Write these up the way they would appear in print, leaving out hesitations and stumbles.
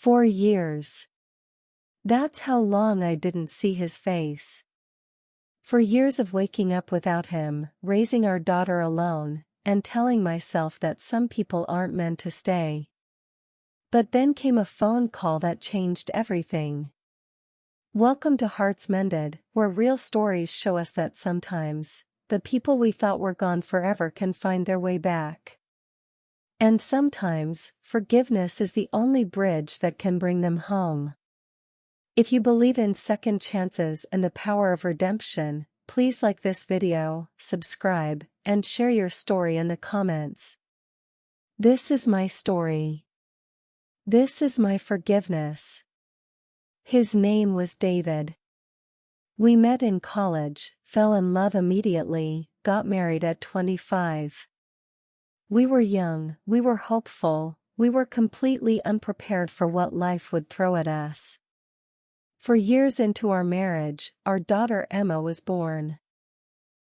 4 years. That's how long I didn't see his face. 4 years of waking up without him, raising our daughter alone, and telling myself that some people aren't meant to stay. But then came a phone call that changed everything. Welcome to Hearts Mended, where real stories show us that sometimes, the people we thought were gone forever can find their way back. And sometimes, forgiveness is the only bridge that can bring them home. If you believe in second chances and the power of redemption, please like this video, subscribe, and share your story in the comments. This is my story. This is my forgiveness. His name was David. We met in college, fell in love immediately, got married at 25. We were young, we were hopeful, we were completely unprepared for what life would throw at us. 4 years into our marriage, our daughter Emma was born.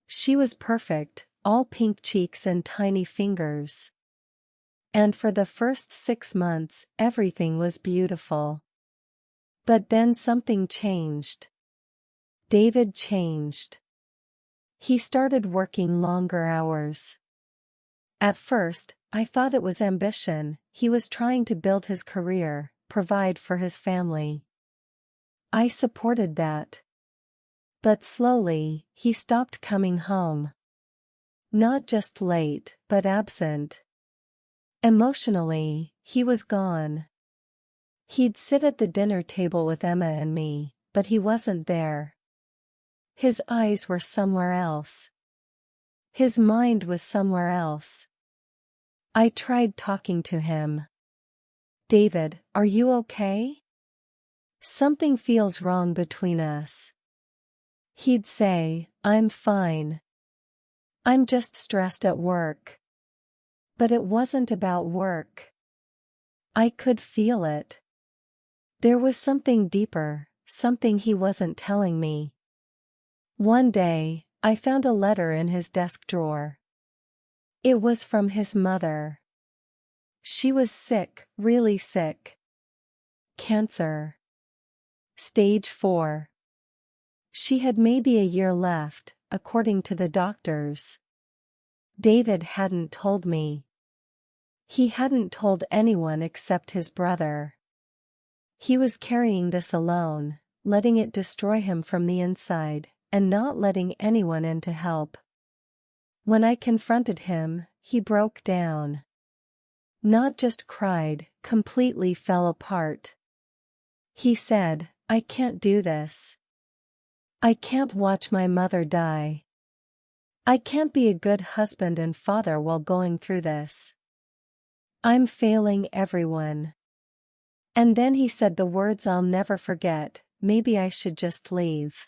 She was perfect, all pink cheeks and tiny fingers. And for the first 6 months, everything was beautiful. But then something changed. David changed. He started working longer hours. At first, I thought it was ambition. He was trying to build his career, provide for his family. I supported that. But slowly, he stopped coming home. Not just late, but absent. Emotionally, he was gone. He'd sit at the dinner table with Emma and me, but he wasn't there. His eyes were somewhere else. His mind was somewhere else. I tried talking to him. "David, are you okay? Something feels wrong between us." He'd say, "I'm fine. I'm just stressed at work." But it wasn't about work. I could feel it. There was something deeper, something he wasn't telling me. One day, I found a letter in his desk drawer. It was from his mother. She was sick, really sick. Cancer. Stage 4. She had maybe a year left, according to the doctors. David hadn't told me. He hadn't told anyone except his brother. He was carrying this alone, letting it destroy him from the inside, and not letting anyone in to help. When I confronted him, he broke down. Not just cried, completely fell apart. He said, "I can't do this. I can't watch my mother die. I can't be a good husband and father while going through this. I'm failing everyone." And then he said the words I'll never forget, "Maybe I should just leave.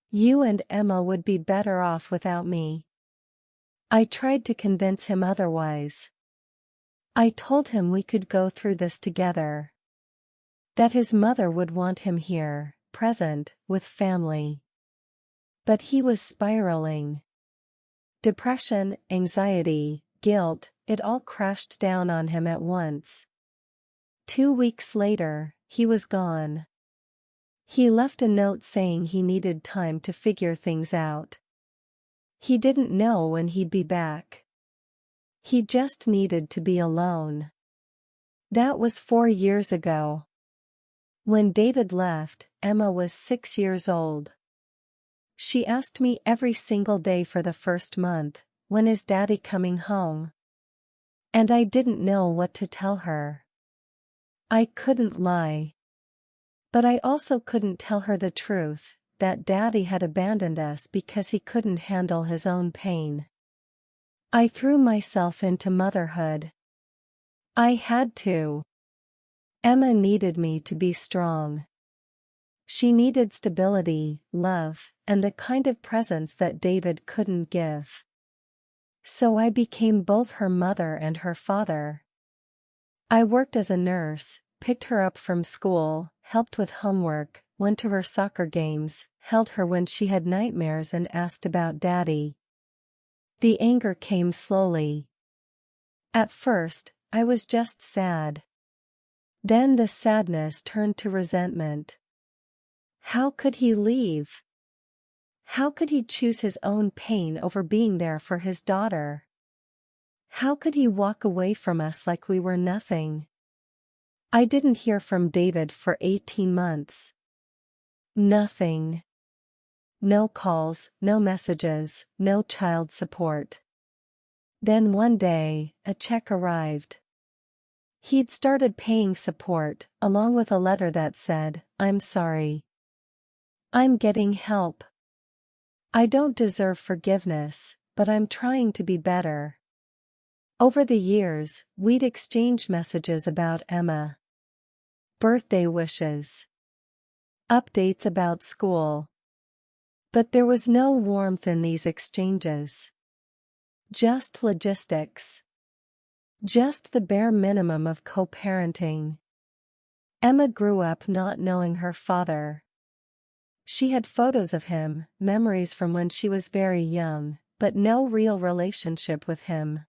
You and Emma would be better off without me." I tried to convince him otherwise. I told him we could go through this together. That his mother would want him here, present, with family. But he was spiraling. Depression, anxiety, guilt, it all crashed down on him at once. 2 weeks later, he was gone. He left a note saying he needed time to figure things out. He didn't know when he'd be back. He just needed to be alone. That was 4 years ago. When David left, Emma was 6 years old. She asked me every single day for the first month, "When is Daddy coming home?" And I didn't know what to tell her. I couldn't lie. But I also couldn't tell her the truth, that Daddy had abandoned us because he couldn't handle his own pain. I threw myself into motherhood. I had to. Emma needed me to be strong. She needed stability, love, and the kind of presence that David couldn't give. So I became both her mother and her father. I worked as a nurse, picked her up from school, helped with homework, went to her soccer games, held her when she had nightmares and asked about Daddy. The anger came slowly. At first, I was just sad. Then the sadness turned to resentment. How could he leave? How could he choose his own pain over being there for his daughter? How could he walk away from us like we were nothing? I didn't hear from David for 18 months. Nothing. No calls, no messages, no child support. Then one day, a check arrived. He'd started paying support, along with a letter that said, "I'm sorry. I'm getting help. I don't deserve forgiveness, but I'm trying to be better." Over the years, we'd exchanged messages about Emma. Birthday wishes. Updates about school. But there was no warmth in these exchanges. Just logistics. Just the bare minimum of co-parenting. Emma grew up not knowing her father. She had photos of him, memories from when she was very young, but no real relationship with him.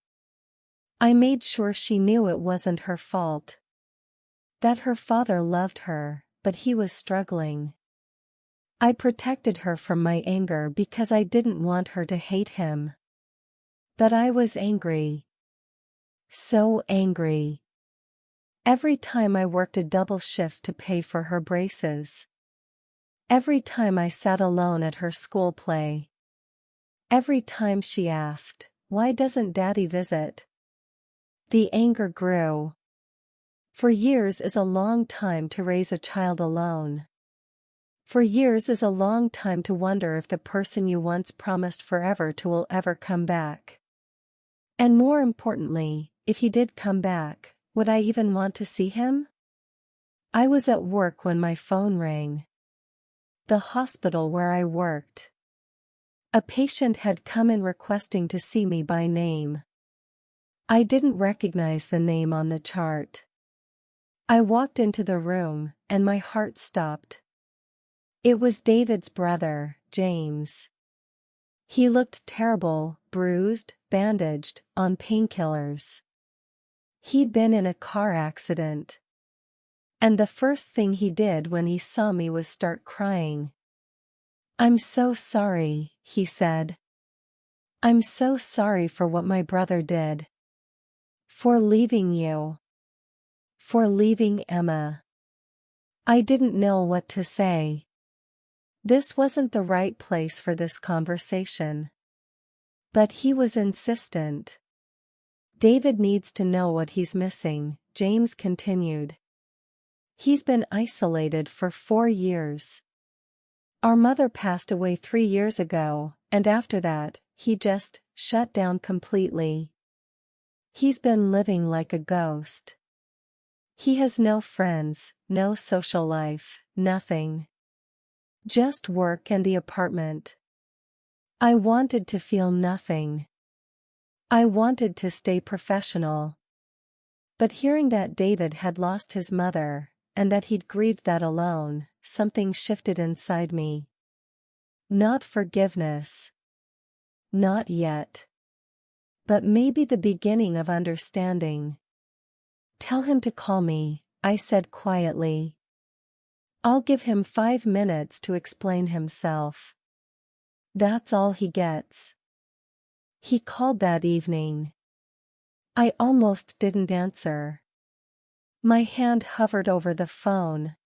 I made sure she knew it wasn't her fault. That her father loved her, but he was struggling. I protected her from my anger because I didn't want her to hate him. But I was angry. So angry. Every time I worked a double shift to pay for her braces. Every time I sat alone at her school play. Every time she asked, "Why doesn't Daddy visit?" The anger grew. 4 years is a long time to raise a child alone. 4 years is a long time to wonder if the person you once promised forever to will ever come back. And more importantly, if he did come back, would I even want to see him? I was at work when my phone rang. The hospital where I worked. A patient had come in requesting to see me by name. I didn't recognize the name on the chart. I walked into the room, and my heart stopped. It was David's brother, James. He looked terrible, bruised, bandaged, on painkillers. He'd been in a car accident. And the first thing he did when he saw me was start crying. "I'm so sorry," he said. "I'm so sorry for what my brother did. For leaving you. For leaving Emma." I didn't know what to say. This wasn't the right place for this conversation. But he was insistent. "David needs to know what he's missing," James continued. "He's been isolated for 4 years. Our mother passed away 3 years ago, and after that, he just shut down completely. He's been living like a ghost. He has no friends, no social life, nothing. Just work and the apartment." I wanted to feel nothing. I wanted to stay professional. But hearing that David had lost his mother, and that he'd grieved that alone, something shifted inside me. Not forgiveness. Not yet. But maybe the beginning of understanding. "Tell him to call me," I said quietly. "I'll give him 5 minutes to explain himself. That's all he gets." He called that evening. I almost didn't answer. My hand hovered over the phone.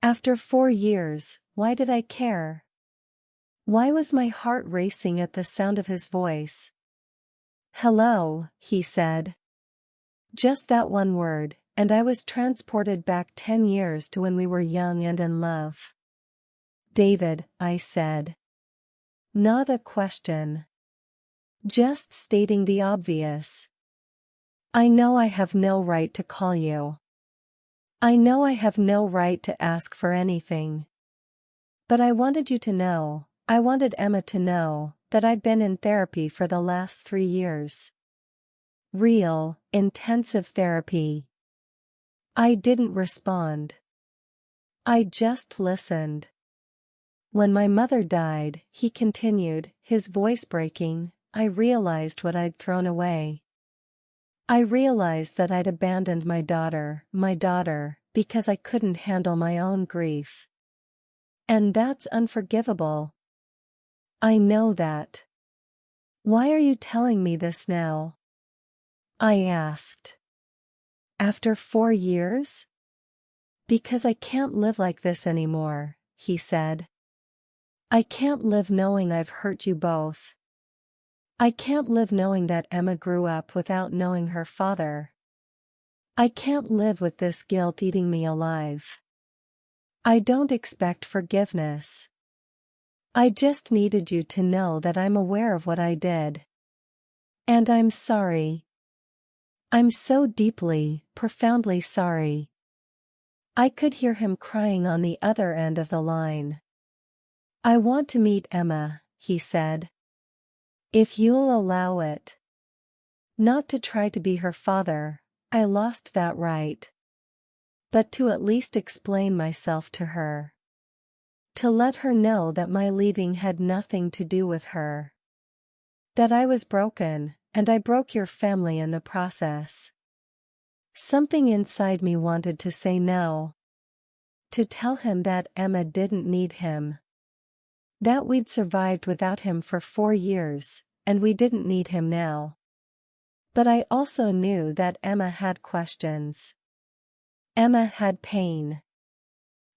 After 4 years, why did I care? Why was my heart racing at the sound of his voice? "Hello," he said. Just that one word, and I was transported back 10 years to when we were young and in love. "David," I said. Not a question. Just stating the obvious. "I know I have no right to call you. I know I have no right to ask for anything. But I wanted you to know, I wanted Emma to know, that I'd been in therapy for the last 3 years. Real, intensive therapy." I didn't respond. I just listened. "When my mother died," he continued, his voice breaking, "I realized what I'd thrown away. I realized that I'd abandoned my daughter, because I couldn't handle my own grief. And that's unforgivable. I know that. Why are you telling me this now? I asked. After 4 years? Because I can't live like this anymore, he said. I can't live knowing I've hurt you both. I can't live knowing that Emma grew up without knowing her father. I can't live with this guilt eating me alive. I don't expect forgiveness. I just needed you to know that I'm aware of what I did. And I'm sorry. I'm so deeply, profoundly sorry. I could hear him crying on the other end of the line. I want to meet Emma, he said. If you'll allow it. Not to try to be her father, I lost that right. But to at least explain myself to her. To let her know that my leaving had nothing to do with her. That I was broken, and I broke your family in the process. Something inside me wanted to say no. To tell him that Emma didn't need him. That we'd survived without him for 4 years, and we didn't need him now. But I also knew that Emma had questions. Emma had pain.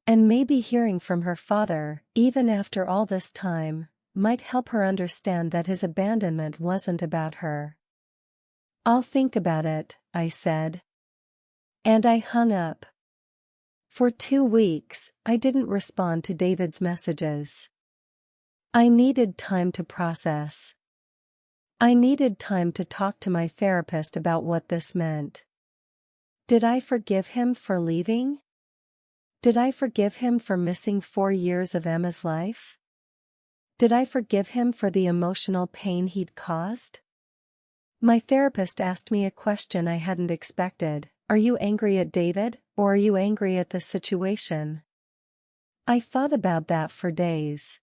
And maybe hearing from her father, even after all this time, might help her understand that his abandonment wasn't about her. I'll think about it, I said. And I hung up. For 2 weeks, I didn't respond to David's messages. I needed time to process. I needed time to talk to my therapist about what this meant. Did I forgive him for leaving? Did I forgive him for missing 4 years of Emma's life? Did I forgive him for the emotional pain he'd caused? My therapist asked me a question I hadn't expected. Are you angry at David, or are you angry at the situation? I thought about that for days.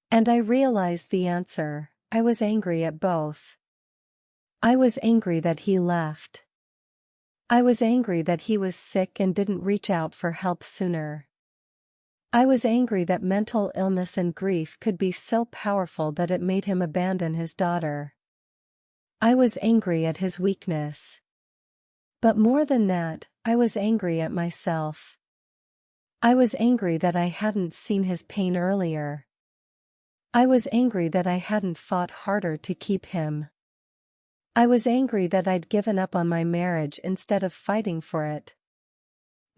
And I realized the answer. I was angry at both. I was angry that he left. I was angry that he was sick and didn't reach out for help sooner. I was angry that mental illness and grief could be so powerful that it made him abandon his daughter. I was angry at his weakness. But more than that, I was angry at myself. I was angry that I hadn't seen his pain earlier. I was angry that I hadn't fought harder to keep him. I was angry that I'd given up on my marriage instead of fighting for it.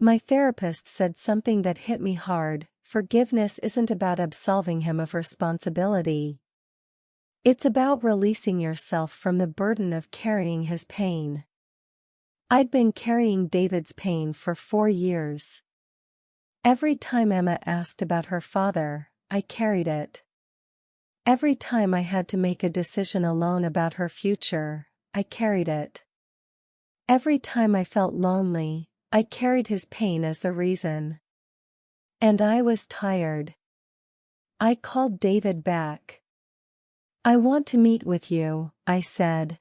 My therapist said something that hit me hard. Forgiveness isn't about absolving him of responsibility. It's about releasing yourself from the burden of carrying his pain. I'd been carrying David's pain for 4 years. Every time Emma asked about her father, I carried it. Every time I had to make a decision alone about her future, I carried it. Every time I felt lonely, I carried his pain as the reason. And I was tired. I called David back. I want to meet with you, I said.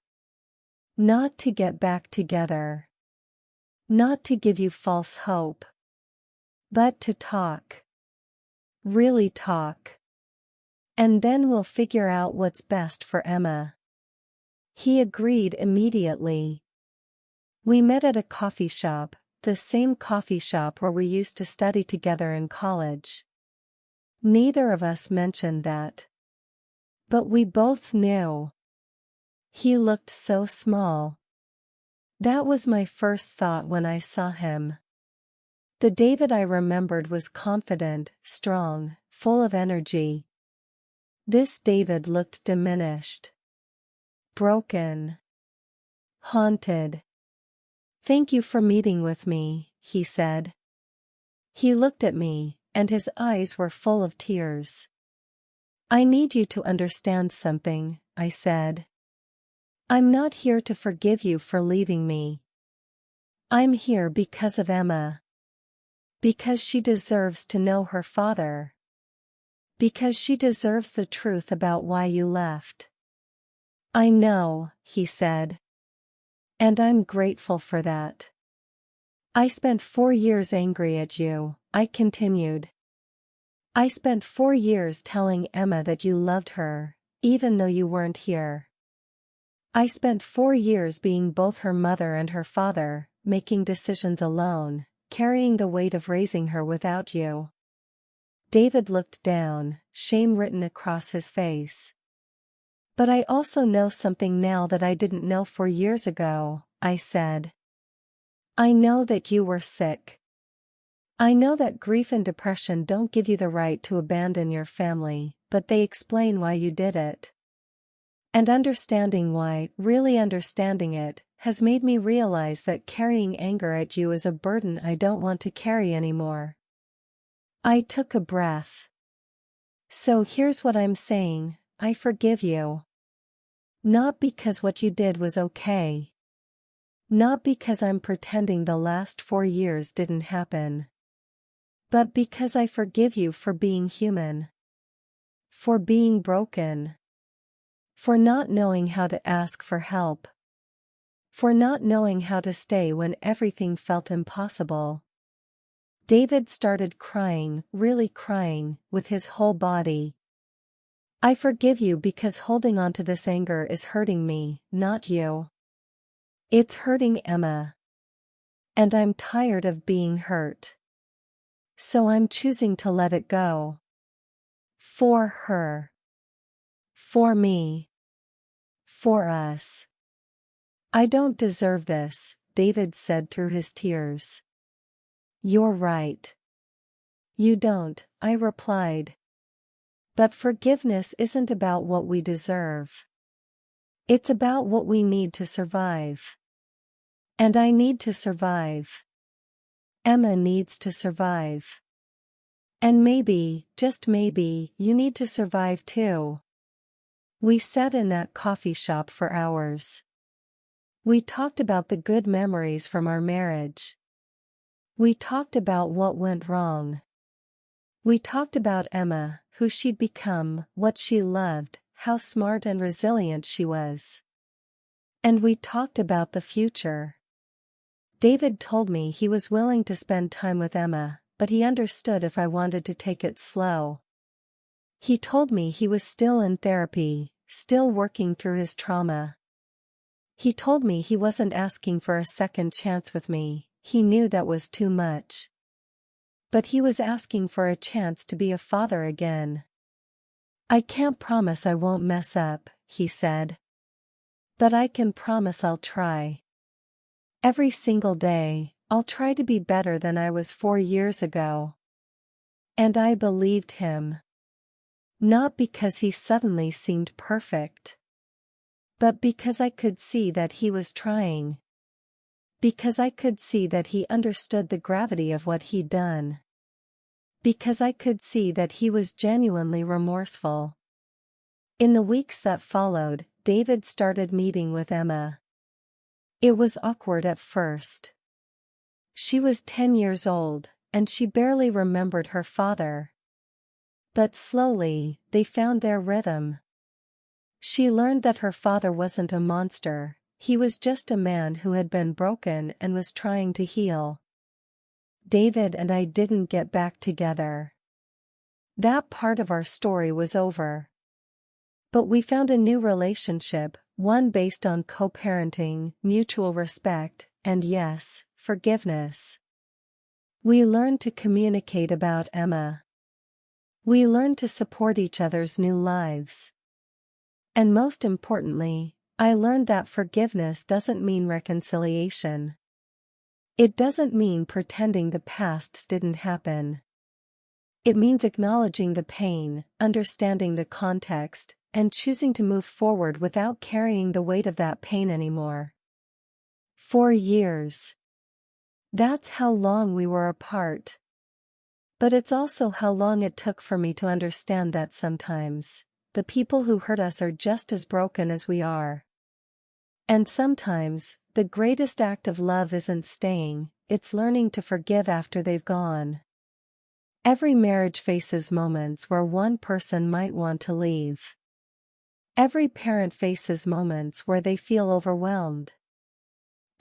Not to get back together. Not to give you false hope. But to talk. Really talk. And then we'll figure out what's best for Emma. He agreed immediately. We met at a coffee shop, the same coffee shop where we used to study together in college. Neither of us mentioned that. But we both knew. He looked so small. That was my first thought when I saw him. The David I remembered was confident, strong, full of energy. This David looked diminished. Broken. Haunted. Thank you for meeting with me, he said. He looked at me, and his eyes were full of tears. I need you to understand something, I said. I'm not here to forgive you for leaving me. I'm here because of Emma. Because she deserves to know her father. Because she deserves the truth about why you left. I know, he said. And I'm grateful for that. I spent 4 years angry at you, I continued. I spent 4 years telling Emma that you loved her, even though you weren't here. I spent 4 years being both her mother and her father, making decisions alone, carrying the weight of raising her without you. David looked down, shame written across his face. But I also know something now that I didn't know 4 years ago, I said. I know that you were sick. I know that grief and depression don't give you the right to abandon your family, but they explain why you did it. And understanding why, really understanding it, has made me realize that carrying anger at you is a burden I don't want to carry anymore. I took a breath. So here's what I'm saying, I forgive you. Not because what you did was okay. Not because I'm pretending the last 4 years didn't happen. But because I forgive you for being human. For being broken. For not knowing how to ask for help. For not knowing how to stay when everything felt impossible. David started crying, really crying, with his whole body. I forgive you because holding on to this anger is hurting me, not you. It's hurting Emma. And I'm tired of being hurt. So I'm choosing to let it go. For her. For me. For us. I don't deserve this, David said through his tears. You're right. You don't, I replied. But forgiveness isn't about what we deserve. It's about what we need to survive. And I need to survive. Emma needs to survive. And maybe, just maybe, you need to survive too. We sat in that coffee shop for hours. We talked about the good memories from our marriage. We talked about what went wrong. We talked about Emma, who she'd become, what she loved, how smart and resilient she was. And we talked about the future. David told me he was willing to spend time with Emma, but he understood if I wanted to take it slow. He told me he was still in therapy, still working through his trauma. He told me he wasn't asking for a second chance with me, he knew that was too much. But he was asking for a chance to be a father again. I can't promise I won't mess up, he said. But I can promise I'll try. Every single day, I'll try to be better than I was 4 years ago. And I believed him. Not because he suddenly seemed perfect. But because I could see that he was trying. Because I could see that he understood the gravity of what he'd done. Because I could see that he was genuinely remorseful. In the weeks that followed, David started meeting with Emma. It was awkward at first. She was 10 years old, and she barely remembered her father. But slowly, they found their rhythm. She learned that her father wasn't a monster, he was just a man who had been broken and was trying to heal. David and I didn't get back together. That part of our story was over. But we found a new relationship, one based on co-parenting, mutual respect, and yes, forgiveness. We learned to communicate about Emma. We learned to support each other's new lives. And most importantly, I learned that forgiveness doesn't mean reconciliation. It doesn't mean pretending the past didn't happen. It means acknowledging the pain, understanding the context, and choosing to move forward without carrying the weight of that pain anymore. 4 years. That's how long we were apart. But it's also how long it took for me to understand that sometimes, the people who hurt us are just as broken as we are. And sometimes, the greatest act of love isn't staying, it's learning to forgive after they've gone. Every marriage faces moments where one person might want to leave. Every parent faces moments where they feel overwhelmed.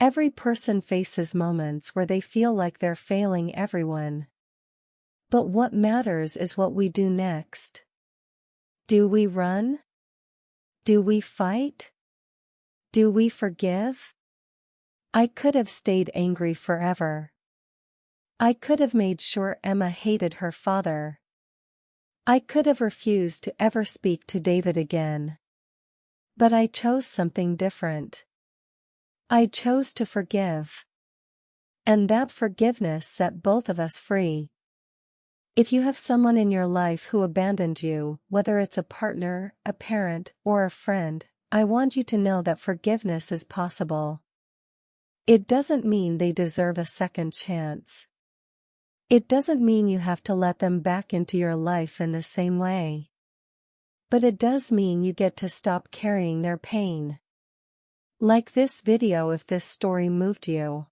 Every person faces moments where they feel like they're failing everyone. But what matters is what we do next. Do we run? Do we fight? Do we forgive? I could have stayed angry forever. I could have made sure Emma hated her father. I could have refused to ever speak to David again. But I chose something different. I chose to forgive. And that forgiveness set both of us free. If you have someone in your life who abandoned you, whether it's a partner, a parent, or a friend, I want you to know that forgiveness is possible. It doesn't mean they deserve a second chance. It doesn't mean you have to let them back into your life in the same way. But it does mean you get to stop carrying their pain. Like this video if this story moved you.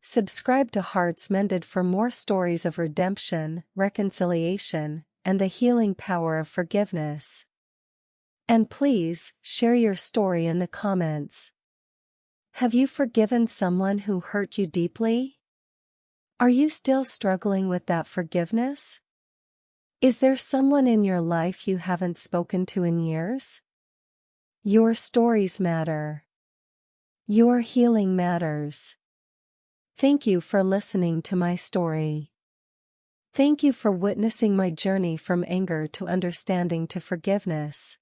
Subscribe to Hearts Mended for more stories of redemption, reconciliation, and the healing power of forgiveness. And please, share your story in the comments. Have you forgiven someone who hurt you deeply? Are you still struggling with that forgiveness? Is there someone in your life you haven't spoken to in years? Your stories matter. Your healing matters. Thank you for listening to my story. Thank you for witnessing my journey from anger to understanding to forgiveness.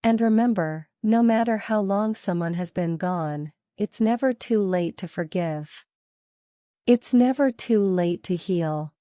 And remember, no matter how long someone has been gone, it's never too late to forgive. It's never too late to heal.